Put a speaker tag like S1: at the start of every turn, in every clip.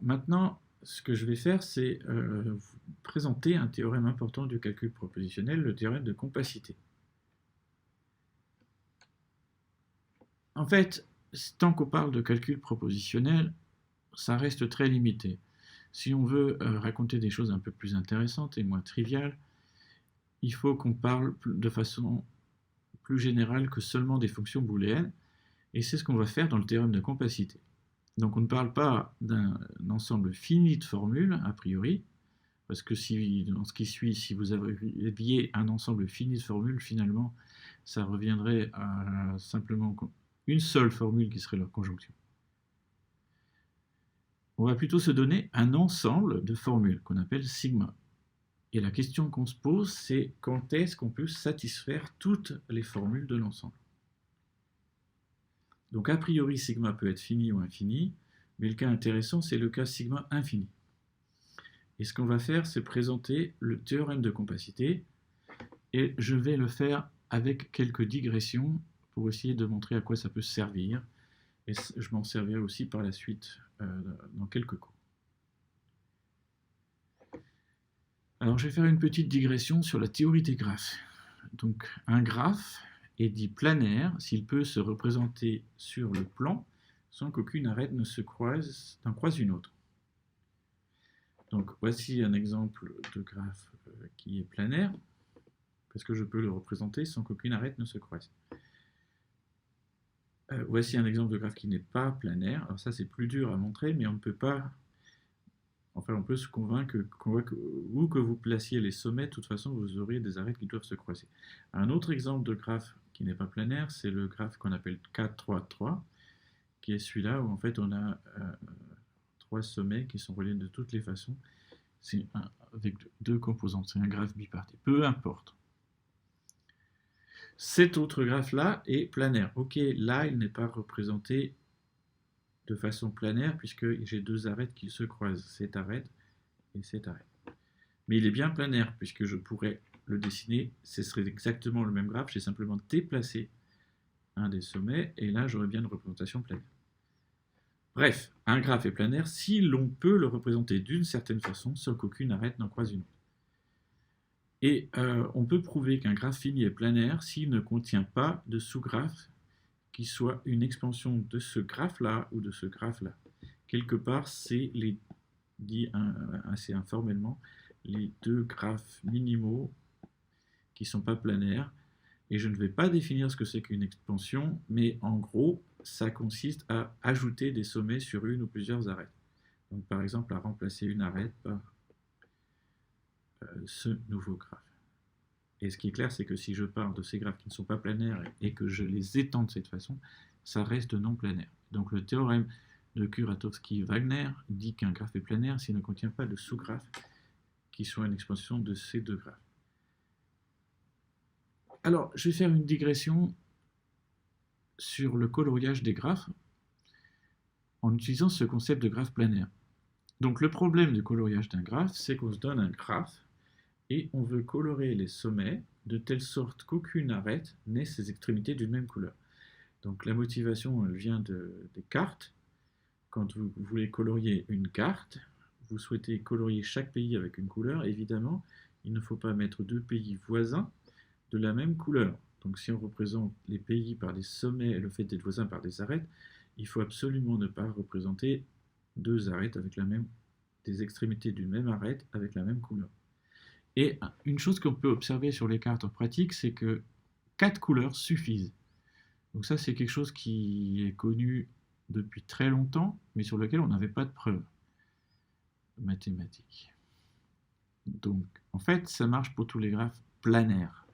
S1: maintenant, ce que je vais faire, c'est vous présenter un théorème important du calcul propositionnel, le théorème de compacité. En fait, tant qu'on parle de calcul propositionnel, ça reste très limité. Si on veut raconter des choses un peu plus intéressantes et moins triviales, il faut qu'on parle de façon plus générale que seulement des fonctions booléennes, et c'est ce qu'on va faire dans le théorème de compacité. Donc on ne parle pas d'un ensemble fini de formules, a priori, parce que si, dans ce qui suit, si vous aviez un ensemble fini de formules, finalement, ça reviendrait à simplement une seule formule qui serait leur conjonction. On va plutôt se donner un ensemble de formules qu'on appelle sigma. Et la question qu'on se pose, c'est quand est-ce qu'on peut satisfaire toutes les formules de l'ensemble. Donc a priori, sigma peut être fini ou infini, mais le cas intéressant, c'est le cas sigma infini. Et ce qu'on va faire, c'est présenter le théorème de compacité, et je vais le faire avec quelques digressions pour essayer de montrer à quoi ça peut servir, et je m'en servirai aussi par la suite dans quelques cours. Alors je vais faire une petite digression sur la théorie des graphes. Donc un graphe est dit planaire s'il peut se représenter sur le plan sans qu'aucune arête ne croise une autre. Donc voici un exemple de graphe qui est planaire, parce que je peux le représenter sans qu'aucune arête ne se croise. Voici un exemple de graphe qui n'est pas planaire. Alors ça c'est plus dur à montrer, mais on ne peut pas... Enfin, on peut se convaincre où que vous placiez les sommets, de toute façon, vous aurez des arêtes qui doivent se croiser. Un autre exemple de graphe qui n'est pas planaire, c'est le graphe qu'on appelle 4, 3, 3, qui est celui-là où en fait on a trois sommets qui sont reliés de toutes les façons. C'est avec deux composantes, c'est un graphe bipartite. Peu importe. Cet autre graphe-là est planaire. Ok, là, il n'est pas représenté de façon planaire, puisque j'ai deux arêtes qui se croisent, cette arête et cette arête. Mais il est bien planaire, puisque je pourrais le dessiner, ce serait exactement le même graphe, j'ai simplement déplacé un des sommets, et là j'aurais bien une représentation planaire. Bref, un graphe est planaire si l'on peut le représenter d'une certaine façon, sans qu'aucune arête n'en croise une autre. Et on peut prouver qu'un graphe fini est planaire s'il ne contient pas de sous-graphe qui soit une expansion de ce graphe-là ou de ce graphe-là. Quelque part, c'est dit assez informellement, les deux graphes minimaux qui ne sont pas planaires. Et je ne vais pas définir ce que c'est qu'une expansion, mais en gros, ça consiste à ajouter des sommets sur une ou plusieurs arêtes. Donc par exemple, à remplacer une arête par ce nouveau graphe. Et ce qui est clair, c'est que si je parle de ces graphes qui ne sont pas planaires et que je les étends de cette façon, ça reste non planaire. Donc le théorème de Kuratowski-Wagner dit qu'un graphe est planaire s'il ne contient pas de sous-graphe qui soit une expansion de ces deux graphes. Alors, je vais faire une digression sur le coloriage des graphes en utilisant ce concept de graphe planaire. Donc le problème du coloriage d'un graphe, c'est qu'on se donne un graphe et on veut colorer les sommets de telle sorte qu'aucune arête n'ait ses extrémités d'une même couleur. Donc la motivation vient des cartes. Quand vous voulez colorier une carte, vous souhaitez colorier chaque pays avec une couleur, évidemment, il ne faut pas mettre deux pays voisins de la même couleur. Donc si on représente les pays par des sommets et le fait d'être voisins par des arêtes, il faut absolument ne pas représenter deux arêtes avec des extrémités d'une même arête avec la même couleur. Et une chose qu'on peut observer sur les cartes en pratique, c'est que 4 couleurs suffisent. Donc ça, c'est quelque chose qui est connu depuis très longtemps, mais sur lequel on n'avait pas de preuves mathématiques. Donc, en fait, ça marche pour tous les graphes planaires,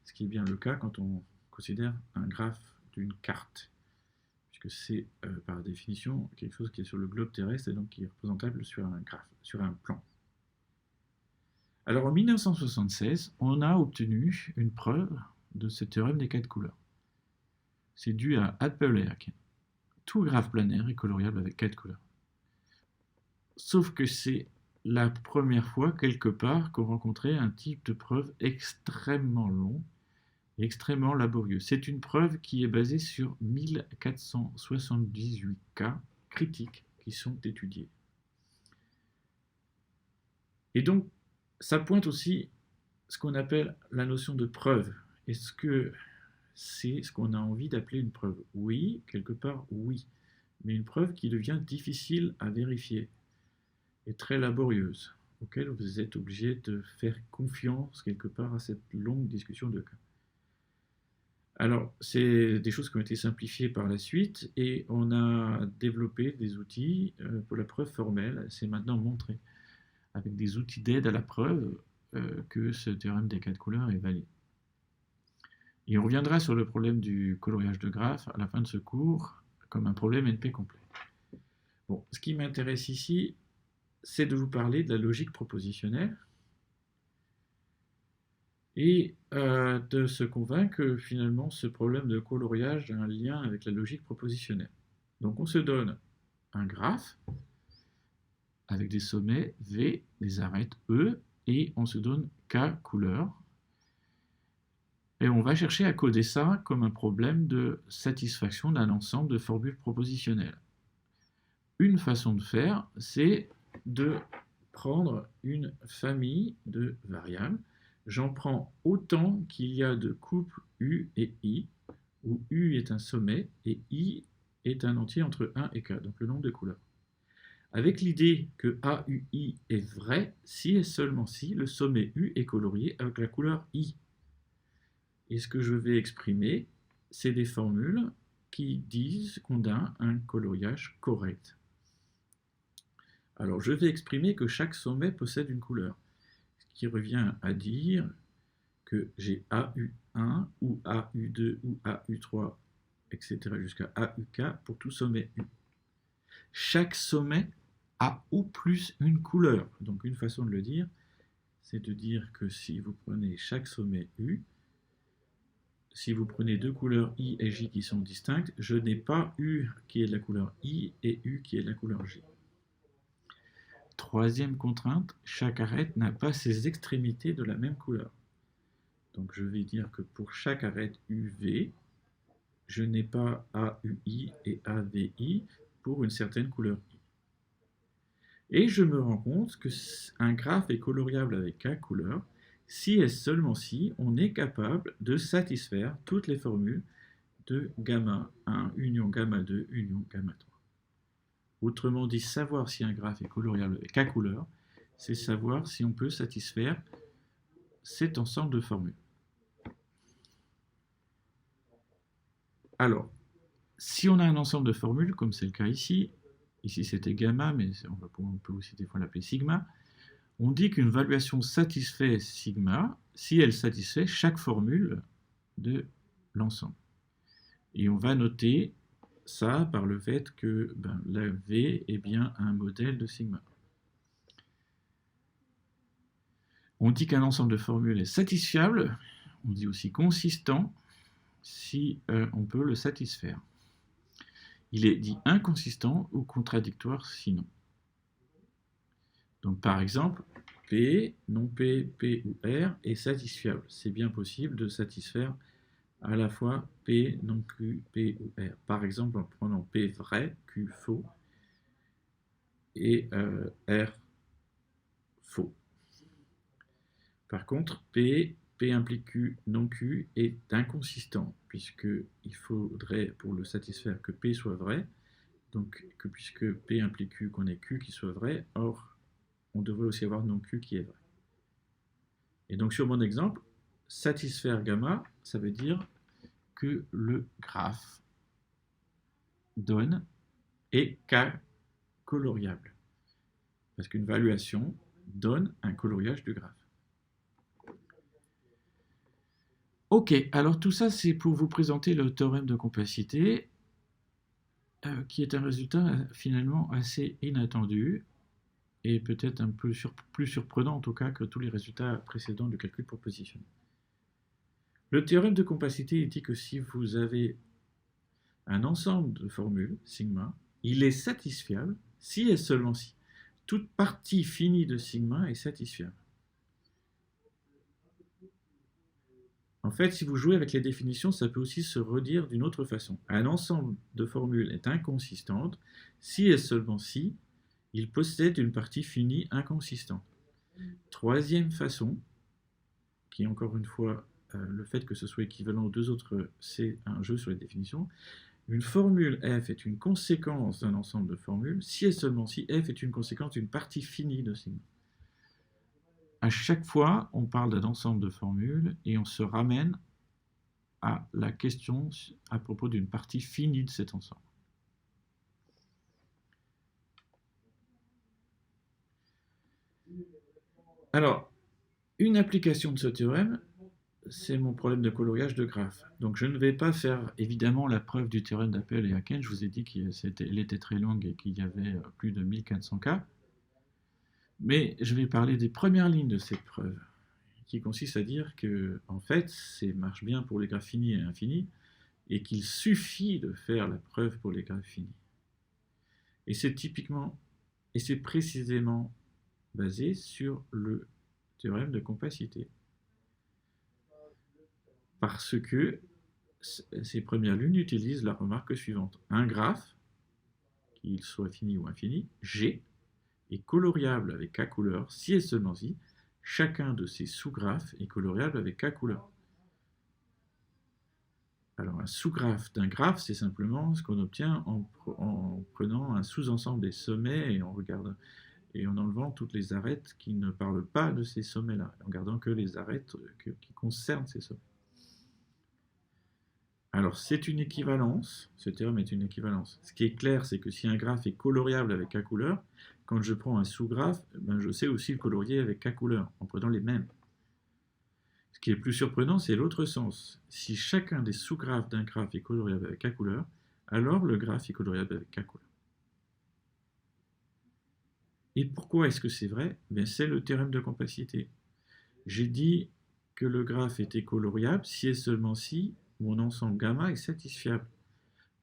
S1: ce qui est bien le cas quand on considère un graphe d'une carte, puisque c'est, par définition, quelque chose qui est sur le globe terrestre et donc qui est représentable sur un graphe, sur un plan. Alors en 1976, on a obtenu une preuve de ce théorème des 4 couleurs. C'est dû à Apple et Haken. Tout graphe planaire est coloriable avec 4 couleurs. Sauf que c'est la première fois, quelque part, qu'on rencontrait un type de preuve extrêmement long et extrêmement laborieux. C'est une preuve qui est basée sur 1478 cas critiques qui sont étudiés. Et donc, ça pointe aussi ce qu'on appelle la notion de preuve. Est-ce que c'est ce qu'on a envie d'appeler une preuve? Oui, quelque part, oui. Mais une preuve qui devient difficile à vérifier et très laborieuse, auquel vous êtes obligé de faire confiance quelque part à cette longue discussion de cas. Alors, c'est des choses qui ont été simplifiées par la suite et on a développé des outils pour la preuve formelle. C'est maintenant montré avec des outils d'aide à la preuve que ce théorème des quatre couleurs est valide. Et on reviendra sur le problème du coloriage de graphes à la fin de ce cours comme un problème NP complet. Bon, ce qui m'intéresse ici, c'est de vous parler de la logique propositionnelle et de se convaincre que finalement ce problème de coloriage a un lien avec la logique propositionnelle. Donc on se donne un graphe avec des sommets V, des arêtes E, et on se donne K couleurs. Et on va chercher à coder ça comme un problème de satisfaction d'un ensemble de formules propositionnelles. Une façon de faire, c'est de prendre une famille de variables. J'en prends autant qu'il y a de couples U et I, où U est un sommet et I est un entier entre 1 et K, donc le nombre de couleurs. Avec l'idée que AUI est vrai si et seulement si le sommet U est colorié avec la couleur I. Et ce que je vais exprimer, c'est des formules qui disent qu'on a un coloriage correct. Alors je vais exprimer que chaque sommet possède une couleur, ce qui revient à dire que j'ai AU1 ou AU2 ou AU3, etc. jusqu'à AUK pour tout sommet U. Chaque sommet a ou plus une couleur. Donc une façon de le dire, c'est de dire que si vous prenez chaque sommet U, si vous prenez deux couleurs I et J qui sont distinctes, je n'ai pas U qui est de la couleur I et U qui est de la couleur J. Troisième contrainte, chaque arête n'a pas ses extrémités de la même couleur. Donc je vais dire que pour chaque arête UV, je n'ai pas AUI et AVI pour une certaine couleur I. Et je me rends compte qu'un graphe est coloriable avec K couleurs si et seulement si on est capable de satisfaire toutes les formules de gamma 1, union gamma 2, union gamma 3. Autrement dit, savoir si un graphe est coloriable avec K couleurs, c'est savoir si on peut satisfaire cet ensemble de formules. Alors, si on a un ensemble de formules, comme c'est le cas ici c'était gamma, mais on peut aussi des fois l'appeler sigma, on dit qu'une valuation satisfait sigma si elle satisfait chaque formule de l'ensemble. Et on va noter ça par le fait que la V est bien un modèle de sigma. On dit qu'un ensemble de formules est satisfiable, on dit aussi consistant, si on peut le satisfaire. Il est dit inconsistant ou contradictoire sinon. Donc par exemple, P, non P, P ou R est satisfiable. C'est bien possible de satisfaire à la fois P, non Q, P ou R. Par exemple, en prenant P vrai, Q faux et R faux. Par contre, P implique Q, non Q est inconsistant, puisqu'il faudrait pour le satisfaire que P soit vrai, donc puisque P implique Q, qu'on ait Q qui soit vrai, or on devrait aussi avoir non Q qui est vrai. Et donc sur mon exemple, satisfaire gamma, ça veut dire que le graphe donne est K coloriable. Parce qu'une valuation donne un coloriage du graphe. Ok, alors tout ça c'est pour vous présenter le théorème de compacité, qui est un résultat finalement assez inattendu, et peut-être un peu plus surprenant en tout cas que tous les résultats précédents du calcul propositionnel. Le théorème de compacité dit que si vous avez un ensemble de formules, sigma, il est satisfiable si et seulement si toute partie finie de sigma est satisfiable. En fait, si vous jouez avec les définitions, ça peut aussi se redire d'une autre façon. Un ensemble de formules est inconsistante si et seulement si il possède une partie finie inconsistante. Troisième façon, qui est encore une fois le fait que ce soit équivalent aux deux autres, c'est un jeu sur les définitions. Une formule f est une conséquence d'un ensemble de formules si et seulement si f est une conséquence d'une partie finie de sigma. À chaque fois, on parle d'un ensemble de formules et on se ramène à la question à propos d'une partie finie de cet ensemble. Alors, une application de ce théorème, c'est mon problème de coloriage de graphes. Donc je ne vais pas faire évidemment la preuve du théorème d'Appel et Haken. Je vous ai dit qu'elle était très longue et qu'il y avait plus de 1400 cas. Mais je vais parler des premières lignes de cette preuve, qui consiste à dire que, en fait, ça marche bien pour les graphes finis et infinis, et qu'il suffit de faire la preuve pour les graphes finis. Et c'est précisément basé sur le théorème de compacité. Parce que ces premières lunes utilisent la remarque suivante. Un graphe, qu'il soit fini ou infini, G, est coloriable avec K couleurs si et seulement si chacun de ces sous-graphes est coloriable avec K couleurs. Alors un sous-graphe d'un graphe, c'est simplement ce qu'on obtient en prenant un sous-ensemble des sommets et en enlevant toutes les arêtes qui ne parlent pas de ces sommets-là, en gardant que les arêtes qui concernent ces sommets. Alors c'est une équivalence, ce théorème est une équivalence. Ce qui est clair, c'est que si un graphe est coloriable avec K couleurs, quand je prends un sous-graphe, je sais aussi le colorier avec K couleurs, en prenant les mêmes. Ce qui est plus surprenant, c'est l'autre sens. Si chacun des sous-graphes d'un graphe est coloriable avec K couleurs, alors le graphe est coloriable avec K couleurs. Et pourquoi est-ce que c'est vrai? C'est le théorème de compacité. J'ai dit que le graphe était coloriable si et seulement si mon ensemble gamma est satisfiable.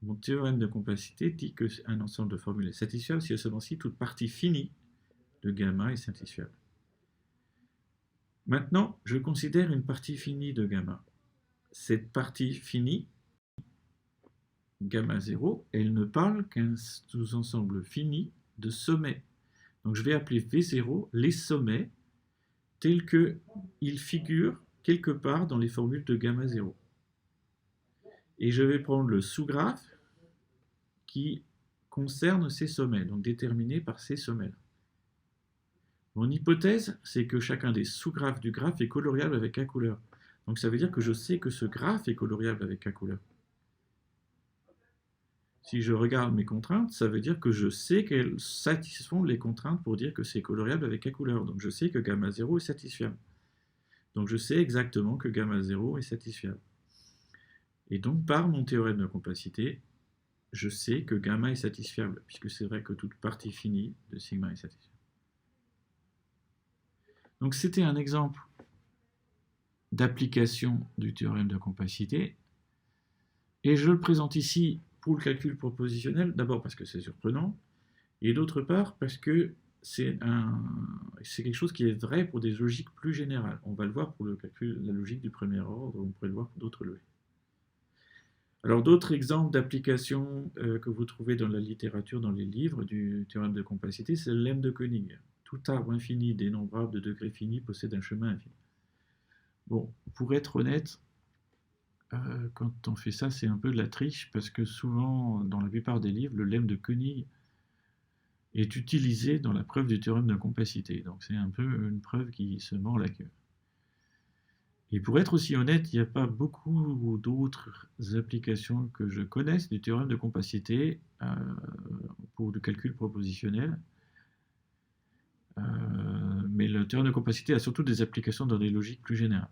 S1: Mon théorème de compacité dit qu'un ensemble de formules est satisfiable si et seulement si toute partie finie de gamma est satisfiable. Maintenant, je considère une partie finie de gamma. Cette partie finie, gamma 0, elle ne parle qu'un sous-ensemble fini de sommets. Donc je vais appeler V0 les sommets tels qu'ils figurent quelque part dans les formules de gamma 0. Et je vais prendre le sous-graphe qui concerne ces sommets, donc déterminé par ces sommets-là. Mon hypothèse, c'est que chacun des sous-graphes du graphe est coloriable avec K couleur. Donc ça veut dire que je sais que ce graphe est coloriable avec K couleur. Si je regarde mes contraintes, ça veut dire que je sais qu'elles satisfont les contraintes pour dire que c'est coloriable avec K couleur. Donc je sais que gamma 0 est satisfiable. Donc je sais exactement que gamma 0 est satisfiable. Et donc par mon théorème de compacité, je sais que gamma est satisfiable, puisque c'est vrai que toute partie finie de sigma est satisfiable. Donc c'était un exemple d'application du théorème de compacité, et je le présente ici pour le calcul propositionnel, d'abord parce que c'est surprenant, et d'autre part parce que c'est quelque chose qui est vrai pour des logiques plus générales. On va le voir pour le calcul, la logique du premier ordre, on pourrait le voir pour d'autres logiques. Alors d'autres exemples d'applications que vous trouvez dans la littérature, dans les livres du théorème de compacité, c'est le lemme de Koenig. Tout arbre infini dénombrable de degré fini possède un chemin infini. Bon, pour être honnête, quand on fait ça, c'est un peu de la triche, parce que souvent, dans la plupart des livres, le lemme de Koenig est utilisé dans la preuve du théorème de compacité. Donc c'est un peu une preuve qui se mord la queue. Et pour être aussi honnête, il n'y a pas beaucoup d'autres applications que je connaisse du théorème de compacité pour le calcul propositionnel. Mais le théorème de compacité a surtout des applications dans des logiques plus générales.